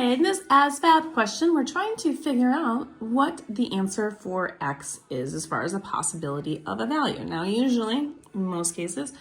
right, in this ASVAB question, we're trying to figure out what the answer for x is as far as the possibility of a value. Now, usually, in most cases,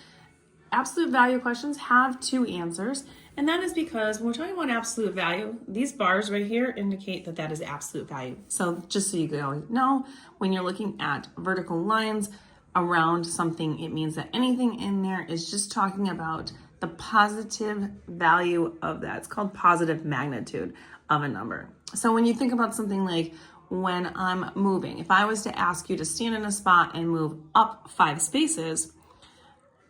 absolute value questions have two answers, and that is because when we're talking about absolute value, these bars right here indicate that that is absolute value. So just so you know, when you're looking at vertical lines around something, it means that anything in there is just talking about the positive value of that. It's called positive magnitude of a number. So when you think about something like when I'm moving, if I was to ask you to stand in a spot and move up 5 spaces,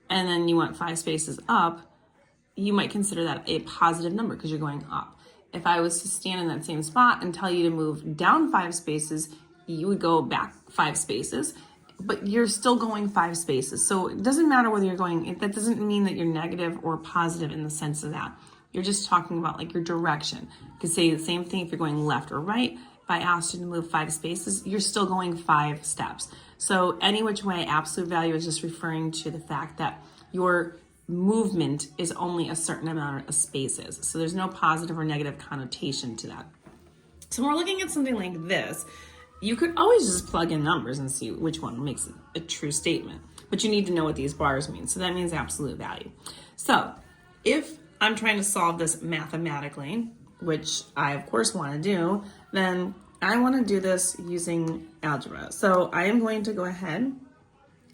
and then you went 5 spaces up, you might consider that a positive number because you're going up. If I was to stand in that same spot and tell you to move down 5 spaces, you would go back 5 spaces, but you're still going 5 spaces. So it doesn't matter whether you're going, that doesn't mean that you're negative or positive in the sense of that. You're just talking about like your direction. You could say the same thing if you're going left or right. If I asked you to move 5 spaces, you're still going 5 steps. So any which way, absolute value is just referring to the fact that your movement is only a certain amount of spaces. So there's no positive or negative connotation to that. So when we're looking at something like this, you could always just plug in numbers and see which one makes a true statement, but you need to know what these bars mean. So that means absolute value. So if I'm trying to solve this mathematically, which I of course want to do, then I want to do this using algebra. So I am going to go ahead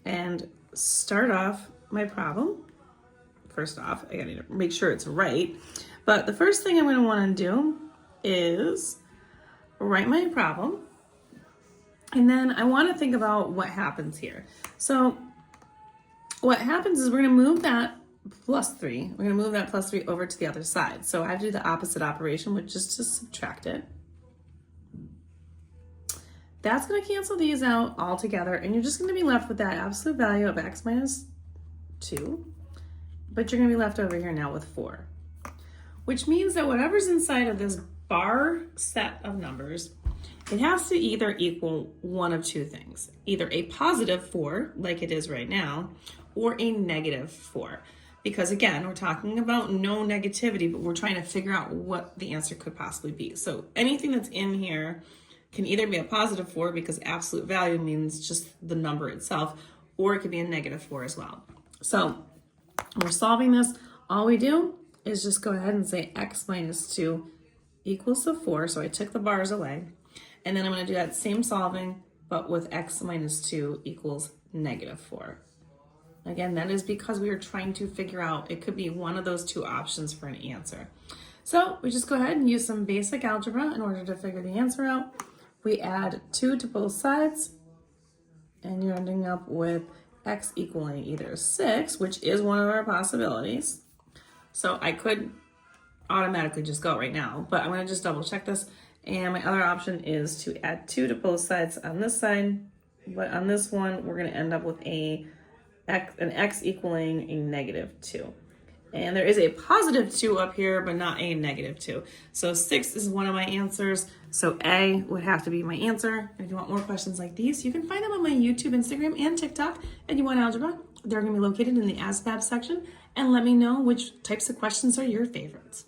and start off my problem. First off, I gotta make sure it's right. But the first thing I'm going to want to do is write my problem. And then I want to think about what happens here. So what happens is we're going to move that +3. We're going to move that +3 over to the other side. So I have to do the opposite operation, which is to subtract it. That's going to cancel these out all together, and you're just going to be left with that absolute value of x minus 2. But you're going to be left over here now with 4, which means that whatever's inside of this bar set of numbers, it has to either equal one of two things, either a positive 4, like it is right now, or a negative 4. Because again, we're talking about no negativity, but we're trying to figure out what the answer could possibly be. So anything that's in here can either be a positive 4 because absolute value means just the number itself, or it could be a negative 4 as well. So when we're solving this, all we do is just go ahead and say x minus 2 equals the 4. So I took the bars away. And then I'm going to do that same solving, but with x minus 2 equals negative 4. Again, that is because we are trying to figure out, it could be one of those two options for an answer. So we just go ahead and use some basic algebra in order to figure the answer out. We add 2 to both sides, and you're ending up with x equaling either 6, which is one of our possibilities. So I could automatically just go right now, but I'm going to just double check this. And my other option is to add 2 to both sides on this side, but on this one, we're going to end up with an x equaling a negative 2. And there is a positive 2 up here, but not a negative 2. So 6 is one of my answers. So A would have to be my answer. And if you want more questions like these, you can find them on my YouTube, Instagram, and TikTok at YouWantAlgebra. They're going to be located in the ASVAB section. And let me know which types of questions are your favorites.